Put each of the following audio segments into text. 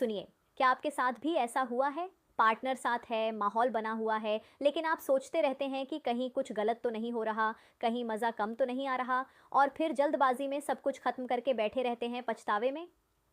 सुनिए, क्या आपके साथ भी ऐसा हुआ है? पार्टनर साथ है, माहौल बना हुआ है, लेकिन आप सोचते रहते हैं कि कहीं कुछ गलत तो नहीं हो रहा, कहीं मज़ा कम तो नहीं आ रहा, और फिर जल्दबाजी में सब कुछ खत्म करके बैठे रहते हैं पछतावे में।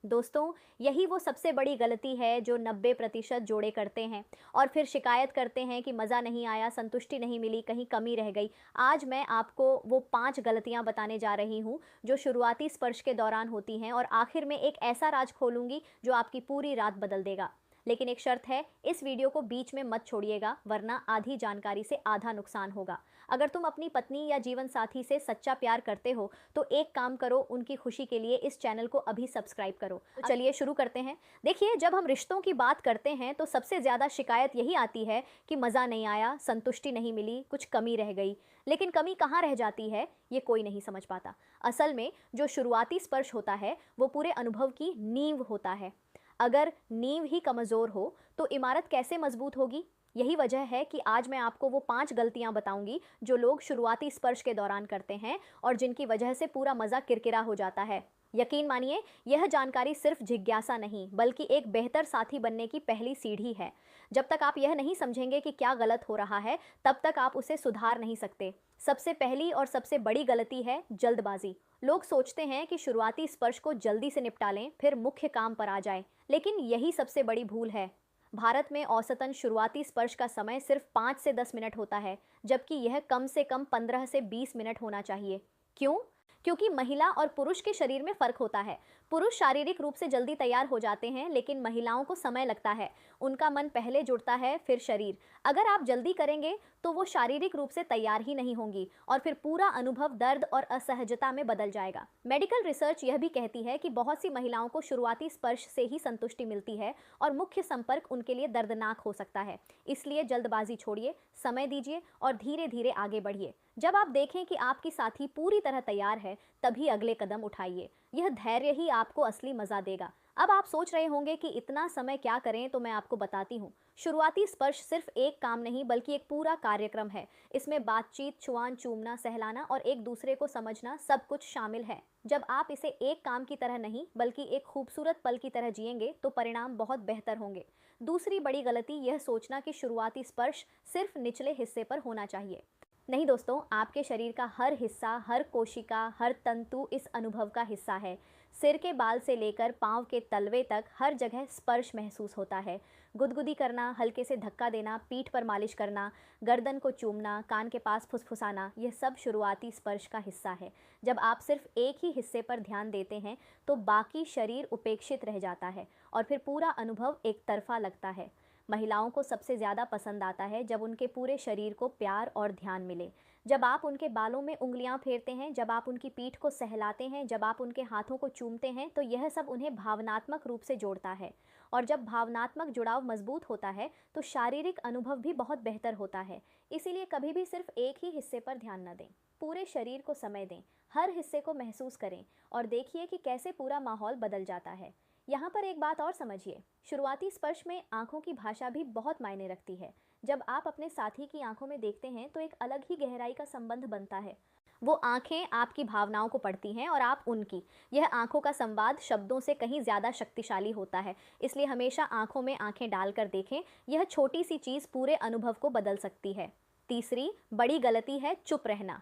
दोस्तों, यही वो सबसे बड़ी गलती है जो 90% जोड़े करते हैं और फिर शिकायत करते हैं कि मज़ा नहीं आया, संतुष्टि नहीं मिली, कहीं कमी रह गई। आज मैं आपको वो 5 गलतियां बताने जा रही हूं जो शुरुआती स्पर्श के दौरान होती हैं, और आखिर में एक ऐसा राज खोलूंगी जो आपकी पूरी रात बदल देगा। लेकिन एक शर्त है, इस वीडियो को बीच में मत छोड़िएगा, वरना आधी जानकारी से आधा नुकसान होगा। अगर तुम अपनी पत्नी या जीवन साथी से सच्चा प्यार करते हो तो एक काम करो, उनकी खुशी के लिए इस चैनल को अभी सब्सक्राइब करो। तो चलिए शुरू करते हैं। देखिए, जब हम रिश्तों की बात करते हैं तो सबसे ज़्यादा शिकायत यही आती है कि मज़ा नहीं आया, संतुष्टि नहीं मिली, कुछ कमी रह गई। लेकिन कमी कहाँ रह जाती है, ये कोई नहीं समझ पाता। असल में जो शुरुआती स्पर्श होता है वो पूरे अनुभव की नींव होता है। अगर नींव ही कमज़ोर हो तो इमारत कैसे मजबूत होगी? यही वजह है कि आज मैं आपको वो 5 गलतियां बताऊंगी जो लोग शुरुआती स्पर्श के दौरान करते हैं और जिनकी वजह से पूरा मज़ा किरकिरा हो जाता है। यकीन मानिए, यह जानकारी सिर्फ जिज्ञासा नहीं बल्कि एक बेहतर साथी बनने की पहली सीढ़ी है। जब तक आप यह नहीं समझेंगे कि क्या गलत हो रहा है, तब तक आप उसे सुधार नहीं सकते। सबसे पहली और सबसे बड़ी गलती है जल्दबाजी। लोग सोचते हैं कि शुरुआती स्पर्श को जल्दी से निपटा लें, फिर मुख्य काम पर आ जाएं, लेकिन यही सबसे बड़ी भूल है। भारत में औसतन शुरुआती स्पर्श का समय सिर्फ 5 से 10 मिनट होता है, जबकि यह कम से कम 15 से 20 मिनट होना चाहिए। क्यों? क्योंकि महिला और पुरुष के शरीर में फर्क होता है। पुरुष शारीरिक रूप से जल्दी तैयार हो जाते हैं, लेकिन महिलाओं को समय लगता है। उनका मन पहले जुड़ता है, फिर शरीर। अगर आप जल्दी करेंगे तो वो शारीरिक रूप से तैयार ही नहीं होंगी और फिर पूरा अनुभव दर्द और असहजता में बदल जाएगा। मेडिकल रिसर्च यह भी कहती है कि बहुत सी महिलाओं को शुरुआती स्पर्श से ही संतुष्टि मिलती है और मुख्य संपर्क उनके लिए दर्दनाक हो सकता है। इसलिए जल्दबाजी छोड़िए, समय दीजिए और धीरे धीरे आगे बढ़िए। जब आप देखें कि आपकी साथी पूरी तरह तैयार है, तभी अगले कदम उठाइए। यह धैर्य ही आपको असली मजा देगा। अब आप सोच रहे होंगे कि इतना समय क्या करें, तो मैं आपको बताती हूँ। शुरुआती स्पर्श सिर्फ एक काम नहीं बल्कि एक पूरा कार्यक्रम है। इसमें बातचीत, छुआन, चूमना, सहलाना और एक दूसरे को समझना सब कुछ शामिल है। जब आप इसे एक काम की तरह नहीं बल्कि एक खूबसूरत पल की तरह जिएंगे तो परिणाम बहुत बेहतर होंगे। दूसरी बड़ी गलती यह सोचना कि शुरुआती स्पर्श सिर्फ निचले हिस्से पर होना चाहिए। नहीं दोस्तों, आपके शरीर का हर हिस्सा, हर कोशिका, हर तंतु इस अनुभव का हिस्सा है। सिर के बाल से लेकर पांव के तलवे तक हर जगह स्पर्श महसूस होता है। गुदगुदी करना, हल्के से धक्का देना, पीठ पर मालिश करना, गर्दन को चूमना, कान के पास फुसफुसाना, यह सब शुरुआती स्पर्श का हिस्सा है। जब आप सिर्फ एक ही हिस्से पर ध्यान देते हैं तो बाकी शरीर उपेक्षित रह जाता है और फिर पूरा अनुभव एक तरफा लगता है। महिलाओं को सबसे ज़्यादा पसंद आता है जब उनके पूरे शरीर को प्यार और ध्यान मिले। जब आप उनके बालों में उंगलियां फेरते हैं, जब आप उनकी पीठ को सहलाते हैं, जब आप उनके हाथों को चूमते हैं, तो यह सब उन्हें भावनात्मक रूप से जोड़ता है। और जब भावनात्मक जुड़ाव मजबूत होता है तो शारीरिक अनुभव भी बहुत बेहतर होता है। इसीलिए कभी भी सिर्फ एक ही हिस्से पर ध्यान न दें, पूरे शरीर को समय दें, हर हिस्से को महसूस करें और देखिए कि कैसे पूरा माहौल बदल जाता है। यहाँ पर एक बात और समझिए, शुरुआती स्पर्श में आंखों की भाषा भी बहुत मायने रखती है। जब आप अपने साथी की आंखों में देखते हैं तो एक अलग ही गहराई का संबंध बनता है। वो आंखें आपकी भावनाओं को पढ़ती हैं और आप उनकी। यह आंखों का संवाद शब्दों से कहीं ज़्यादा शक्तिशाली होता है, इसलिए हमेशा आंखों में आंखें डालकर देखें। यह छोटी सी चीज़ पूरे अनुभव को बदल सकती है। तीसरी बड़ी गलती है चुप रहना।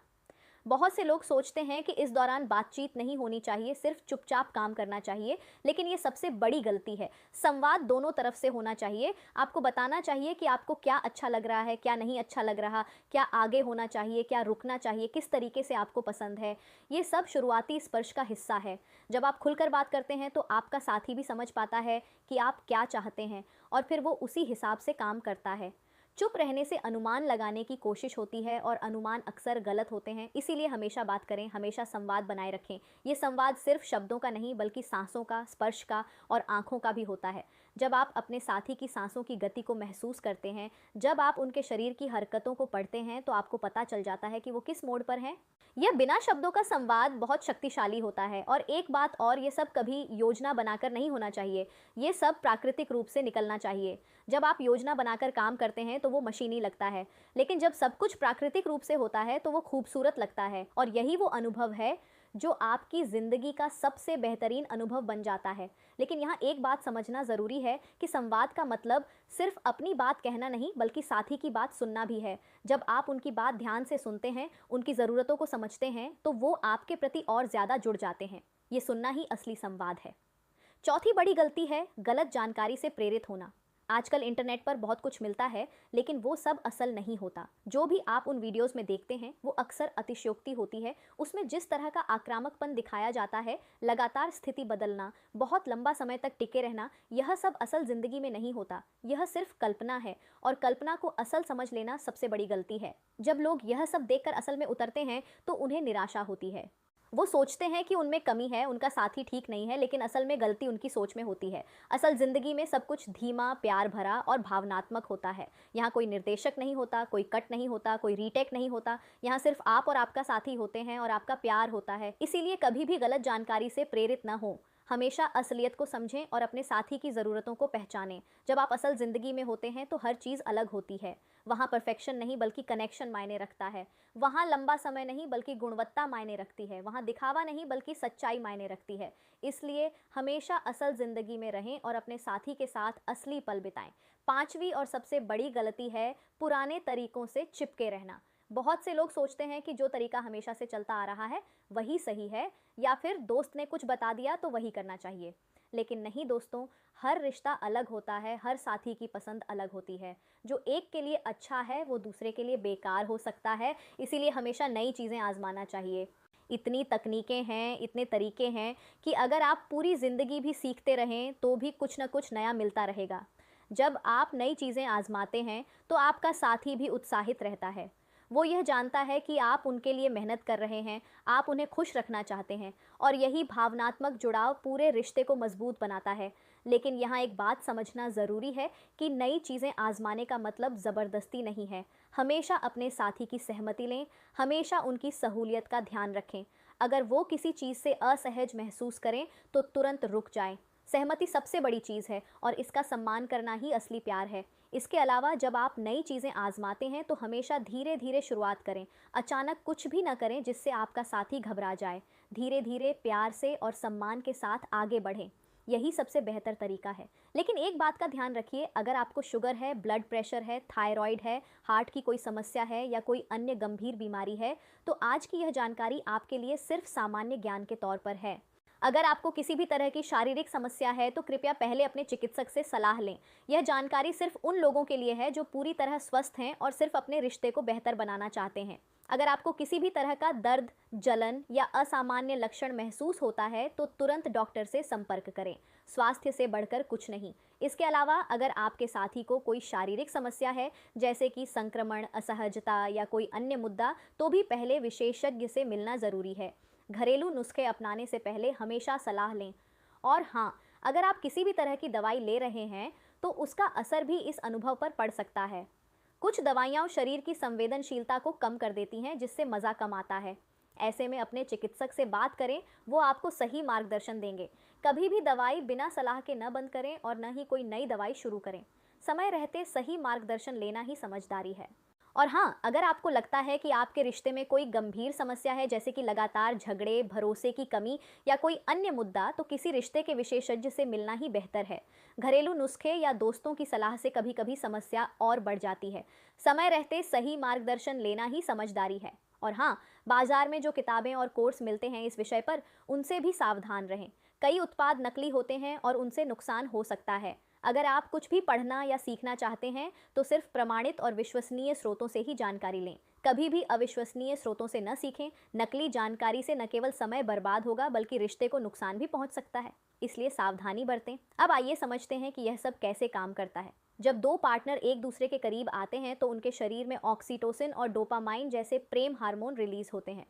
बहुत से लोग सोचते हैं कि इस दौरान बातचीत नहीं होनी चाहिए, सिर्फ चुपचाप काम करना चाहिए, लेकिन ये सबसे बड़ी गलती है। संवाद दोनों तरफ से होना चाहिए। आपको बताना चाहिए कि आपको क्या अच्छा लग रहा है, क्या नहीं अच्छा लग रहा, क्या आगे होना चाहिए, क्या रुकना चाहिए, किस तरीके से आपको पसंद है। ये सब शुरुआती स्पर्श का हिस्सा है। जब आप खुलकर बात करते हैं तो आपका साथी भी समझ पाता है कि आप क्या चाहते हैं और फिर वो उसी हिसाब से काम करता है। चुप रहने से अनुमान लगाने की कोशिश होती है और अनुमान अक्सर गलत होते हैं। इसीलिए हमेशा बात करें, हमेशा संवाद बनाए रखें। ये संवाद सिर्फ शब्दों का नहीं बल्कि सांसों का, स्पर्श का और आंखों का भी होता है। जब आप अपने साथी की सांसों की गति को महसूस करते हैं, जब आप उनके शरीर की हरकतों को पढ़ते हैं, तो आपको पता चल जाता है कि वो किस मोड पर हैं। यह बिना शब्दों का संवाद बहुत शक्तिशाली होता है। और एक बात और, ये सब कभी योजना बनाकर नहीं होना चाहिए। ये सब प्राकृतिक रूप से निकलना चाहिए। जब आप योजना बनाकर काम करते हैं तो वो मशीनी लगता है, लेकिन जब सब कुछ प्राकृतिक रूप से होता है तो वो खूबसूरत लगता है। और यही वो अनुभव है जो आपकी ज़िंदगी का सबसे बेहतरीन अनुभव बन जाता है। लेकिन यहाँ एक बात समझना ज़रूरी है कि संवाद का मतलब सिर्फ अपनी बात कहना नहीं बल्कि साथी की बात सुनना भी है। जब आप उनकी बात ध्यान से सुनते हैं, उनकी ज़रूरतों को समझते हैं, तो वो आपके प्रति और ज़्यादा जुड़ जाते हैं। ये सुनना ही असली संवाद है। चौथी बड़ी गलती है गलत जानकारी से प्रेरित होना। आजकल इंटरनेट पर बहुत कुछ मिलता है, लेकिन वो सब असल नहीं होता। जो भी आप उन वीडियोस में देखते हैं वो अक्सर अतिशयोक्ति होती है। उसमें जिस तरह का आक्रामकपन दिखाया जाता है, लगातार स्थिति बदलना, बहुत लंबा समय तक टिके रहना, यह सब असल जिंदगी में नहीं होता। यह सिर्फ कल्पना है, और कल्पना को असल समझ लेना सबसे बड़ी गलती है। जब लोग यह सब देखकर असल में उतरते हैं तो उन्हें निराशा होती है। वो सोचते हैं कि उनमें कमी है, उनका साथी ठीक नहीं है, लेकिन असल में गलती उनकी सोच में होती है। असल ज़िंदगी में सब कुछ धीमा, प्यार भरा और भावनात्मक होता है। यहाँ कोई निर्देशक नहीं होता, कोई कट नहीं होता, कोई रीटेक नहीं होता। यहाँ सिर्फ आप और आपका साथी होते हैं और आपका प्यार होता है। इसीलिए कभी भी गलत जानकारी से प्रेरित न हो। हमेशा असलियत को समझें और अपने साथी की ज़रूरतों को पहचानें। जब आप असल ज़िंदगी में होते हैं तो हर चीज़ अलग होती है। वहाँ परफेक्शन नहीं बल्कि कनेक्शन मायने रखता है। वहाँ लंबा समय नहीं बल्कि गुणवत्ता मायने रखती है। वहाँ दिखावा नहीं बल्कि सच्चाई मायने रखती है। इसलिए हमेशा असल ज़िंदगी में रहें और अपने साथी के साथ असली पल बिताएं। पांचवी और सबसे बड़ी गलती है पुराने तरीकों से चिपके रहना। बहुत से लोग सोचते हैं कि जो तरीका हमेशा से चलता आ रहा है वही सही है, या फिर दोस्त ने कुछ बता दिया तो वही करना चाहिए। लेकिन नहीं दोस्तों, हर रिश्ता अलग होता है, हर साथी की पसंद अलग होती है। जो एक के लिए अच्छा है वो दूसरे के लिए बेकार हो सकता है। इसीलिए हमेशा नई चीज़ें आजमाना चाहिए। इतनी तकनीकें हैं, इतने तरीके हैं कि अगर आप पूरी ज़िंदगी भी सीखते रहें तो भी कुछ ना कुछ नया मिलता रहेगा। जब आप नई चीज़ें आजमाते हैं तो आपका साथी भी उत्साहित रहता है। वो यह जानता है कि आप उनके लिए मेहनत कर रहे हैं, आप उन्हें खुश रखना चाहते हैं, और यही भावनात्मक जुड़ाव पूरे रिश्ते को मजबूत बनाता है। लेकिन यहाँ एक बात समझना ज़रूरी है कि नई चीज़ें आजमाने का मतलब ज़बरदस्ती नहीं है। हमेशा अपने साथी की सहमति लें, हमेशा उनकी सहूलियत का ध्यान रखें। अगर वो किसी चीज़ से असहज महसूस करें तो तुरंत रुक जाएं। सहमति सबसे बड़ी चीज़ है और इसका सम्मान करना ही असली प्यार है। इसके अलावा जब आप नई चीज़ें आजमाते हैं तो हमेशा धीरे धीरे शुरुआत करें। अचानक कुछ भी न करें जिससे आपका साथी घबरा जाए। धीरे धीरे प्यार से और सम्मान के साथ आगे बढ़ें। यही सबसे बेहतर तरीका है। लेकिन एक बात का ध्यान रखिए, अगर आपको शुगर है, ब्लड प्रेशर है, थायराइड है, हार्ट की कोई समस्या है या कोई अन्य गंभीर बीमारी है, तो आज की यह जानकारी आपके लिए सिर्फ सामान्य ज्ञान के तौर पर है। अगर आपको किसी भी तरह की शारीरिक समस्या है तो कृपया पहले अपने चिकित्सक से सलाह लें। यह जानकारी सिर्फ उन लोगों के लिए है जो पूरी तरह स्वस्थ हैं और सिर्फ अपने रिश्ते को बेहतर बनाना चाहते हैं। अगर आपको किसी भी तरह का दर्द, जलन या असामान्य लक्षण महसूस होता है तो तुरंत डॉक्टर से संपर्क करें। स्वास्थ्य से बढ़कर कुछ नहीं। इसके अलावा अगर आपके साथी को कोई शारीरिक समस्या है, जैसे कि संक्रमण, असहजता या कोई अन्य मुद्दा, तो भी पहले विशेषज्ञ से मिलना ज़रूरी है। घरेलू नुस्खे अपनाने से पहले हमेशा सलाह लें। और हाँ, अगर आप किसी भी तरह की दवाई ले रहे हैं तो उसका असर भी इस अनुभव पर पड़ सकता है। कुछ दवाइयाँ शरीर की संवेदनशीलता को कम कर देती हैं, जिससे मज़ा कम आता है। ऐसे में अपने चिकित्सक से बात करें, वो आपको सही मार्गदर्शन देंगे। कभी भी दवाई बिना सलाह के न बंद करें और न ही कोई नई दवाई शुरू करें। समय रहते सही मार्गदर्शन लेना ही समझदारी है। और हाँ, अगर आपको लगता है कि आपके रिश्ते में कोई गंभीर समस्या है, जैसे कि लगातार झगड़े, भरोसे की कमी या कोई अन्य मुद्दा, तो किसी रिश्ते के विशेषज्ञ से मिलना ही बेहतर है। घरेलू नुस्खे या दोस्तों की सलाह से कभी कभी समस्या और बढ़ जाती है। समय रहते सही मार्गदर्शन लेना ही समझदारी है। और हाँ, बाजार में जो किताबें और कोर्स मिलते हैं इस विषय पर, उनसे भी सावधान रहें। कई उत्पाद नकली होते हैं और उनसे नुकसान हो सकता है। अगर आप कुछ भी पढ़ना या सीखना चाहते हैं तो सिर्फ प्रमाणित और विश्वसनीय स्रोतों से ही जानकारी लें। कभी भी अविश्वसनीय स्रोतों से न सीखें। नकली जानकारी से न केवल समय बर्बाद होगा बल्कि रिश्ते को नुकसान भी पहुंच सकता है। इसलिए सावधानी बरतें। अब आइए समझते हैं कि यह सब कैसे काम करता है। जब दो पार्टनर एक दूसरे के करीब आते हैं तो उनके शरीर में ऑक्सीटोसिन और डोपामाइन जैसे प्रेम हार्मोन रिलीज होते हैं।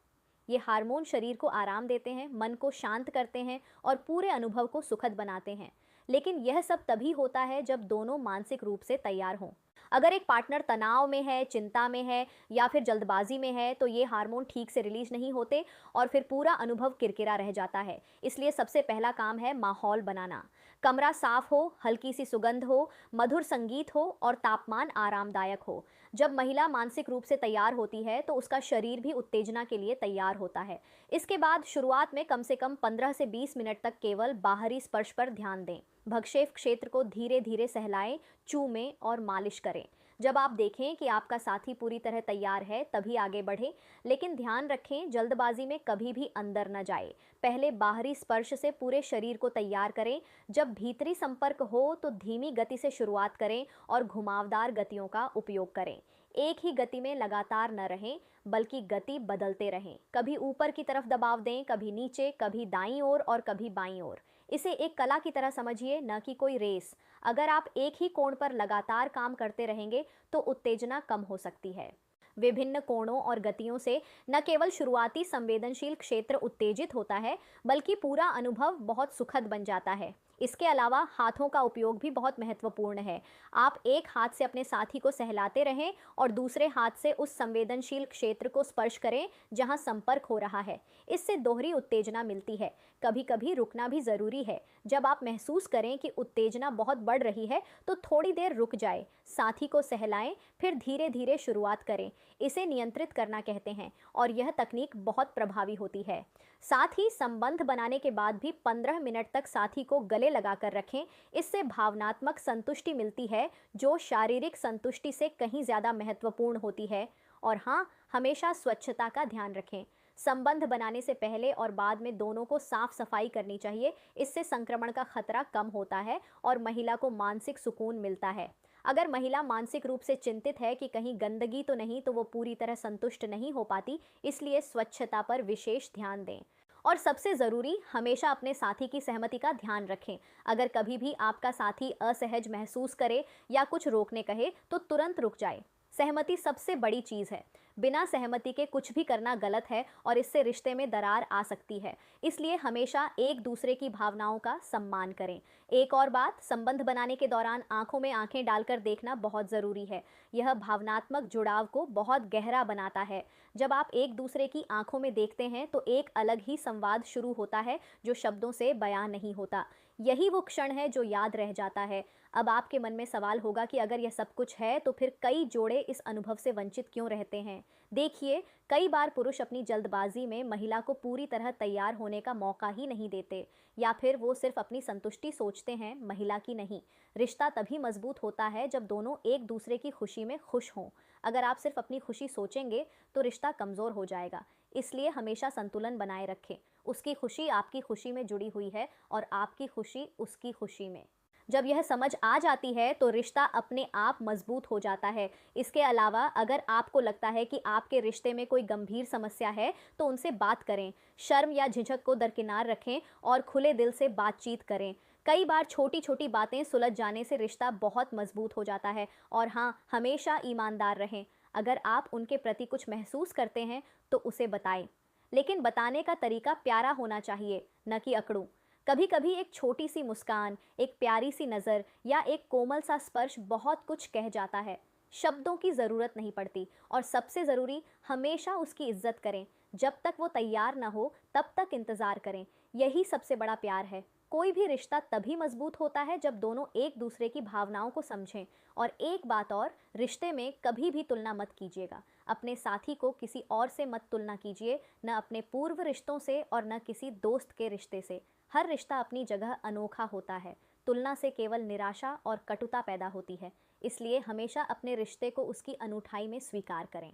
ये हार्मोन शरीर को आराम देते हैं, मन को शांत करते हैं और पूरे अनुभव को सुखद बनाते हैं। लेकिन यह सब तभी होता है जब दोनों मानसिक रूप से तैयार हों। अगर एक पार्टनर तनाव में है, चिंता में है या फिर जल्दबाजी में है तो ये हार्मोन ठीक से रिलीज नहीं होते और फिर पूरा अनुभव किरकिरा रह जाता है। इसलिए सबसे पहला काम है माहौल बनाना। कमरा साफ हो, हल्की सी सुगंध हो, मधुर संगीत हो और तापमान आरामदायक हो। जब महिला मानसिक रूप से तैयार होती है तो उसका शरीर भी उत्तेजना के लिए तैयार होता है। इसके बाद शुरुआत में कम से कम 15 से 20 मिनट तक केवल बाहरी स्पर्श पर ध्यान दें। भक्षेप क्षेत्र को धीरे धीरे सहलाएं, चूमें और मालिश करें। जब आप देखें कि आपका साथी पूरी तरह तैयार है तभी आगे बढ़ें, लेकिन ध्यान रखें जल्दबाजी में कभी भी अंदर न जाए। पहले बाहरी स्पर्श से पूरे शरीर को तैयार करें। जब भीतरी संपर्क हो तो धीमी गति से शुरुआत करें और घुमावदार गतियों का उपयोग करें। एक ही गति में लगातार न रहें, बल्कि गति बदलते रहें। कभी ऊपर की तरफ दबाव दें, कभी नीचे, कभी दाईं ओर और कभी बाईं ओर। इसे एक कला की तरह समझिए, न कि कोई रेस। अगर आप एक ही कोण पर लगातार काम करते रहेंगे तो उत्तेजना कम हो सकती है। विभिन्न कोणों और गतियों से न केवल शुरुआती संवेदनशील क्षेत्र उत्तेजित होता है, बल्कि पूरा अनुभव बहुत सुखद बन जाता है। इसके अलावा हाथों का उपयोग भी बहुत महत्वपूर्ण है। आप एक हाथ से अपने साथी को सहलाते रहें और दूसरे हाथ से उस संवेदनशील क्षेत्र को स्पर्श करें जहां संपर्क हो रहा है। इससे दोहरी उत्तेजना मिलती है। कभी कभी रुकना भी जरूरी है। जब आप महसूस करें कि उत्तेजना बहुत बढ़ रही है तो थोड़ी देर रुक जाए, साथी को सहलाएं, फिर धीरे धीरे शुरुआत करें। इसे नियंत्रित करना कहते हैं और यह तकनीक बहुत प्रभावी होती है। साथ ही संबंध बनाने के बाद भी 15 मिनट तक साथी को गले लगाकर रखें। इससे भावनात्मक संतुष्टि मिलती है जो शारीरिक संतुष्टि से कहीं ज़्यादा महत्वपूर्ण होती है। और हाँ, हमेशा स्वच्छता का ध्यान रखें। संबंध बनाने से पहले और बाद में दोनों को साफ सफाई करनी चाहिए। इससे संक्रमण का खतरा कम होता है और महिला को मानसिक सुकून मिलता है। अगर महिला मानसिक रूप से चिंतित है कि कहीं गंदगी तो नहीं, तो वो पूरी तरह संतुष्ट नहीं हो पाती। इसलिए स्वच्छता पर विशेष ध्यान दें। और सबसे ज़रूरी, हमेशा अपने साथी की सहमति का ध्यान रखें। अगर कभी भी आपका साथी असहज महसूस करे या कुछ रोकने कहे तो तुरंत रुक जाए। सहमति सबसे बड़ी चीज़ है। बिना सहमति के कुछ भी करना गलत है और इससे रिश्ते में दरार आ सकती है। इसलिए हमेशा एक दूसरे की भावनाओं का सम्मान करें। एक और बात, संबंध बनाने के दौरान आंखों में आंखें डालकर देखना बहुत ज़रूरी है। यह भावनात्मक जुड़ाव को बहुत गहरा बनाता है। जब आप एक दूसरे की आंखों में देखते हैं तो एक अलग ही संवाद शुरू होता है जो शब्दों से बयां नहीं होता। यही वो क्षण है जो याद रह जाता है। अब आपके मन में सवाल होगा कि अगर यह सब कुछ है तो फिर कई जोड़े इस अनुभव से वंचित क्यों रहते हैं। देखिए, कई बार पुरुष अपनी जल्दबाजी में महिला को पूरी तरह तैयार होने का मौका ही नहीं देते, या फिर वो सिर्फ अपनी संतुष्टि सोचते हैं, महिला की नहीं। रिश्ता तभी मजबूत होता है जब दोनों एक दूसरे की खुशी में खुश हों। अगर आप सिर्फ अपनी खुशी सोचेंगे तो रिश्ता कमज़ोर हो जाएगा। इसलिए हमेशा संतुलन बनाए रखें। उसकी खुशी आपकी खुशी में जुड़ी हुई है और आपकी खुशी उसकी खुशी में। जब यह समझ आ जाती है तो रिश्ता अपने आप मजबूत हो जाता है। इसके अलावा अगर आपको लगता है कि आपके रिश्ते में कोई गंभीर समस्या है तो उनसे बात करें। शर्म या झिझक को दरकिनार रखें और खुले दिल से बातचीत करें। कई बार छोटी छोटी बातें सुलझ जाने से रिश्ता बहुत मजबूत हो जाता है। और हाँ, हमेशा ईमानदार रहें। अगर आप उनके प्रति कुछ महसूस करते हैं तो उसे बताएं, लेकिन बताने का तरीका प्यारा होना चाहिए, न कि अकड़ू। कभी कभी एक छोटी सी मुस्कान, एक प्यारी सी नज़र या एक कोमल सा स्पर्श बहुत कुछ कह जाता है। शब्दों की ज़रूरत नहीं पड़ती। और सबसे ज़रूरी, हमेशा उसकी इज्जत करें। जब तक वो तैयार ना हो तब तक इंतज़ार करें। यही सबसे बड़ा प्यार है। कोई भी रिश्ता तभी मजबूत होता है जब दोनों एक दूसरे की भावनाओं को समझें। और एक बात और, रिश्ते में कभी भी तुलना मत कीजिएगा। अपने साथी को किसी और से मत तुलना कीजिए, न अपने पूर्व रिश्तों से और न किसी दोस्त के रिश्ते से। हर रिश्ता अपनी जगह अनोखा होता है। तुलना से केवल निराशा और कटुता पैदा होती है। इसलिए हमेशा अपने रिश्ते को उसकी अनूठाई में स्वीकार करें।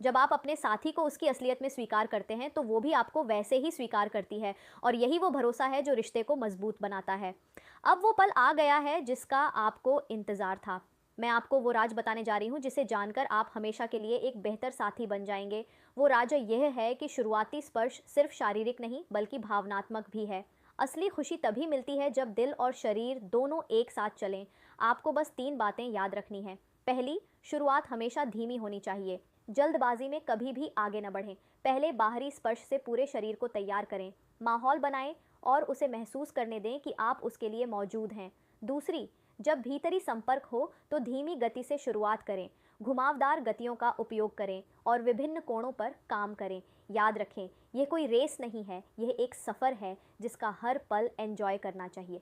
जब आप अपने साथी को उसकी असलियत में स्वीकार करते हैं तो वो भी आपको वैसे ही स्वीकार करती है। और यही वो भरोसा है जो रिश्ते को मजबूत बनाता है। अब वो पल आ गया है जिसका आपको इंतज़ार था। मैं आपको वो राज बताने जा रही हूँ जिसे जानकर आप हमेशा के लिए एक बेहतर साथी बन जाएंगे। वो राज यह है कि शुरुआती स्पर्श सिर्फ शारीरिक नहीं बल्कि भावनात्मक भी है। असली खुशी तभी मिलती है जब दिल और शरीर दोनों एक साथ चलें। आपको बस 3 बातें याद रखनी हैं। पहली, शुरुआत हमेशा धीमी होनी चाहिए। जल्दबाजी में कभी भी आगे न बढ़ें। पहले बाहरी स्पर्श से पूरे शरीर को तैयार करें, माहौल बनाएं और उसे महसूस करने दें कि आप उसके लिए मौजूद हैं। दूसरी, जब भीतरी संपर्क हो तो धीमी गति से शुरुआत करें, घुमावदार गतियों का उपयोग करें और विभिन्न कोणों पर काम करें। याद रखें, यह कोई रेस नहीं है, यह एक सफ़र है जिसका हर पल एंजॉय करना चाहिए।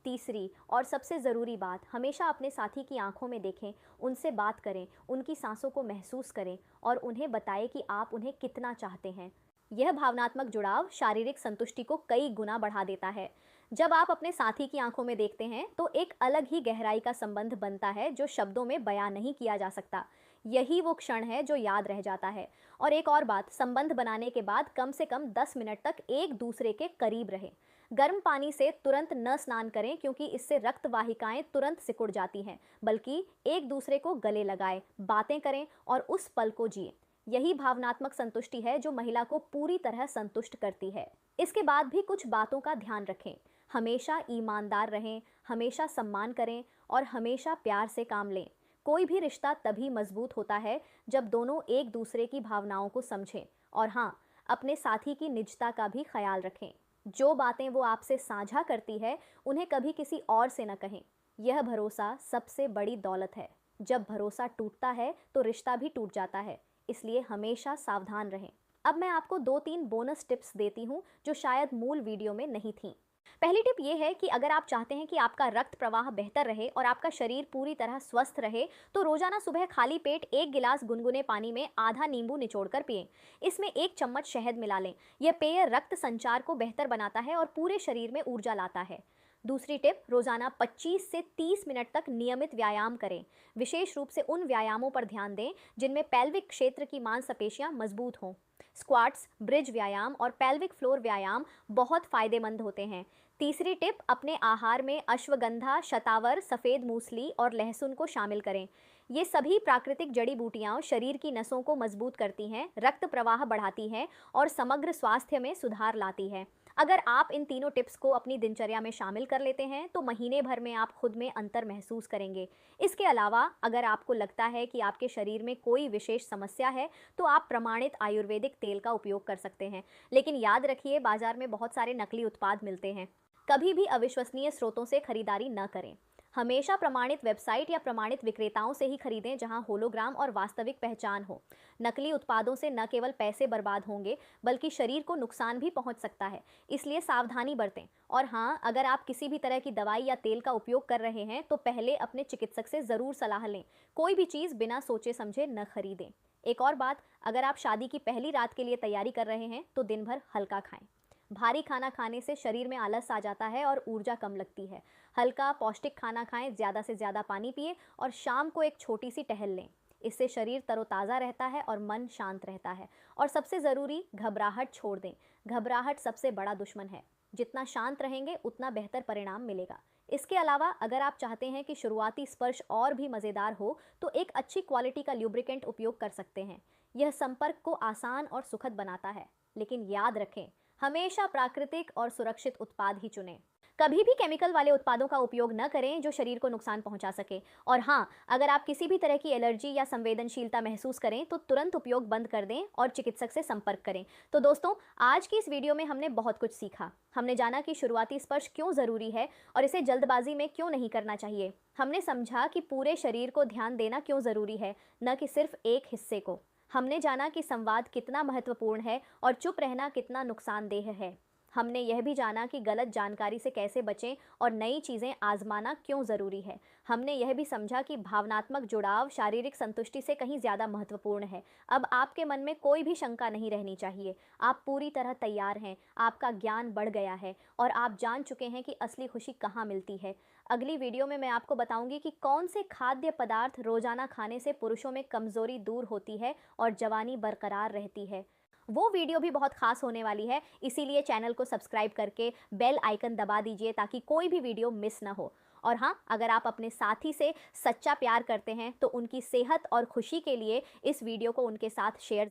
तीसरी और सबसे ज़रूरी बात, हमेशा अपने साथी की आंखों में देखें, उनसे बात करें, उनकी सांसों को महसूस करें और उन्हें बताएं कि आप उन्हें कितना चाहते हैं। यह भावनात्मक जुड़ाव शारीरिक संतुष्टि को कई गुना बढ़ा देता है। जब आप अपने साथी की आंखों में देखते हैं तो एक अलग ही गहराई का संबंध बनता है जो शब्दों में बयां नहीं किया जा सकता। यही वो क्षण है जो याद रह जाता है। और एक और बात, संबंध बनाने के बाद कम से कम 10 मिनट तक एक दूसरे के करीब रहें। गर्म पानी से तुरंत न स्नान करें क्योंकि इससे रक्त वाहिकाएं तुरंत सिकुड़ जाती हैं, बल्कि एक दूसरे को गले लगाएं, बातें करें और उस पल को जिए। यही भावनात्मक संतुष्टि है जो महिला को पूरी तरह संतुष्ट करती है। इसके बाद भी कुछ बातों का ध्यान रखें। हमेशा ईमानदार रहें, हमेशा सम्मान करें और हमेशा प्यार से काम लें। कोई भी रिश्ता तभी मजबूत होता है जब दोनों एक दूसरे की भावनाओं को समझें। और हाँ, अपने साथी की निजता का भी ख्याल रखें। जो बातें वो आपसे साझा करती है उन्हें कभी किसी और से न कहें। यह भरोसा सबसे बड़ी दौलत है। जब भरोसा टूटता है तो रिश्ता भी टूट जाता है, इसलिए हमेशा सावधान रहें। अब मैं आपको 2-3 बोनस टिप्स देती हूँ जो शायद मूल वीडियो में नहीं थी। पहली टिप ये है कि अगर आप चाहते हैं कि आपका रक्त प्रवाह बेहतर रहे और आपका शरीर पूरी तरह स्वस्थ रहे, तो रोजाना सुबह खाली पेट 1 गिलास गुनगुने पानी में आधा नींबू निचोड़कर पिएं। इसमें 1 चम्मच शहद मिला लें। यह पेय रक्त संचार को बेहतर बनाता है और पूरे शरीर में ऊर्जा लाता है। दूसरी टिप, रोजाना 25 से 30 मिनट तक नियमित व्यायाम करें। विशेष रूप से उन व्यायामों पर ध्यान दें जिनमें पेल्विक क्षेत्र की मांसपेशियां मजबूत हों। स्क्वाट्स, ब्रिज व्यायाम और पेल्विक फ्लोर व्यायाम बहुत फायदेमंद होते हैं। तीसरी टिप, अपने आहार में अश्वगंधा, शतावर, सफ़ेद मूसली और लहसुन को शामिल करें। ये सभी प्राकृतिक जड़ी बूटियां शरीर की नसों को मजबूत करती हैं, रक्त प्रवाह बढ़ाती हैं और समग्र स्वास्थ्य में सुधार लाती है। अगर आप इन तीनों टिप्स को अपनी दिनचर्या में शामिल कर लेते हैं तो महीने भर में आप खुद में अंतर महसूस करेंगे। इसके अलावा अगर आपको लगता है कि आपके शरीर में कोई विशेष समस्या है तो आप प्रमाणित आयुर्वेदिक तेल का उपयोग कर सकते हैं। लेकिन याद रखिए, बाजार में बहुत सारे नकली उत्पाद मिलते हैं। कभी भी अविश्वसनीय स्रोतों से खरीदारी न करें। हमेशा प्रमाणित वेबसाइट या प्रमाणित विक्रेताओं से ही खरीदें जहां होलोग्राम और वास्तविक पहचान हो। नकली उत्पादों से न केवल पैसे बर्बाद होंगे बल्कि शरीर को नुकसान भी पहुंच सकता है, इसलिए सावधानी बरतें। और हाँ, अगर आप किसी भी तरह की दवाई या तेल का उपयोग कर रहे हैं तो पहले अपने चिकित्सक से ज़रूर सलाह लें। कोई भी चीज़ बिना सोचे समझे न खरीदें। एक और बात, अगर आप शादी की पहली रात के लिए तैयारी कर रहे हैं तो दिन भर हल्का खाएं। भारी खाना खाने से शरीर में आलस आ जाता है और ऊर्जा कम लगती है। हल्का पौष्टिक खाना खाएं, ज़्यादा से ज़्यादा पानी पिएं और शाम को एक छोटी सी टहल लें। इससे शरीर तरोताज़ा रहता है और मन शांत रहता है। और सबसे ज़रूरी, घबराहट छोड़ दें। घबराहट सबसे बड़ा दुश्मन है। जितना शांत रहेंगे उतना बेहतर परिणाम मिलेगा। इसके अलावा अगर आप चाहते हैं कि शुरुआती स्पर्श और भी मज़ेदार हो तो एक अच्छी क्वालिटी का ल्यूब्रिकेंट उपयोग कर सकते हैं। यह संपर्क को आसान और सुखद बनाता है। लेकिन याद रखें, हमेशा प्राकृतिक और सुरक्षित उत्पाद ही चुनें। कभी भी केमिकल वाले उत्पादों का उपयोग न करें जो शरीर को नुकसान पहुंचा सके। और हाँ, अगर आप किसी भी तरह की एलर्जी या संवेदनशीलता महसूस करें तो तुरंत उपयोग बंद कर दें और चिकित्सक से संपर्क करें। तो दोस्तों, आज की इस वीडियो में हमने बहुत कुछ सीखा। हमने जाना कि शुरुआती स्पर्श क्यों ज़रूरी है और इसे जल्दबाजी में क्यों नहीं करना चाहिए। हमने समझा कि पूरे शरीर को ध्यान देना क्यों ज़रूरी है, न कि सिर्फ एक हिस्से को। हमने जाना कि संवाद कितना महत्वपूर्ण है और चुप रहना कितना नुकसानदेह है। हमने यह भी जाना कि गलत जानकारी से कैसे बचें और नई चीज़ें आजमाना क्यों ज़रूरी है। हमने यह भी समझा कि भावनात्मक जुड़ाव शारीरिक संतुष्टि से कहीं ज़्यादा महत्वपूर्ण है। अब आपके मन में कोई भी शंका नहीं रहनी चाहिए। आप पूरी तरह तैयार हैं, आपका ज्ञान बढ़ गया है और आप जान चुके हैं कि असली खुशी कहाँ मिलती है। अगली वीडियो में मैं आपको बताऊंगी कि कौन से खाद्य पदार्थ रोज़ाना खाने से पुरुषों में कमज़ोरी दूर होती है और जवानी बरकरार रहती है। वो वीडियो भी बहुत खास होने वाली है, इसीलिए चैनल को सब्सक्राइब करके बेल आइकन दबा दीजिए ताकि कोई भी वीडियो मिस ना हो। और हाँ, अगर आप अपने साथी से सच्चा प्यार करते हैं तो उनकी सेहत और खुशी के लिए इस वीडियो को उनके साथ शेयर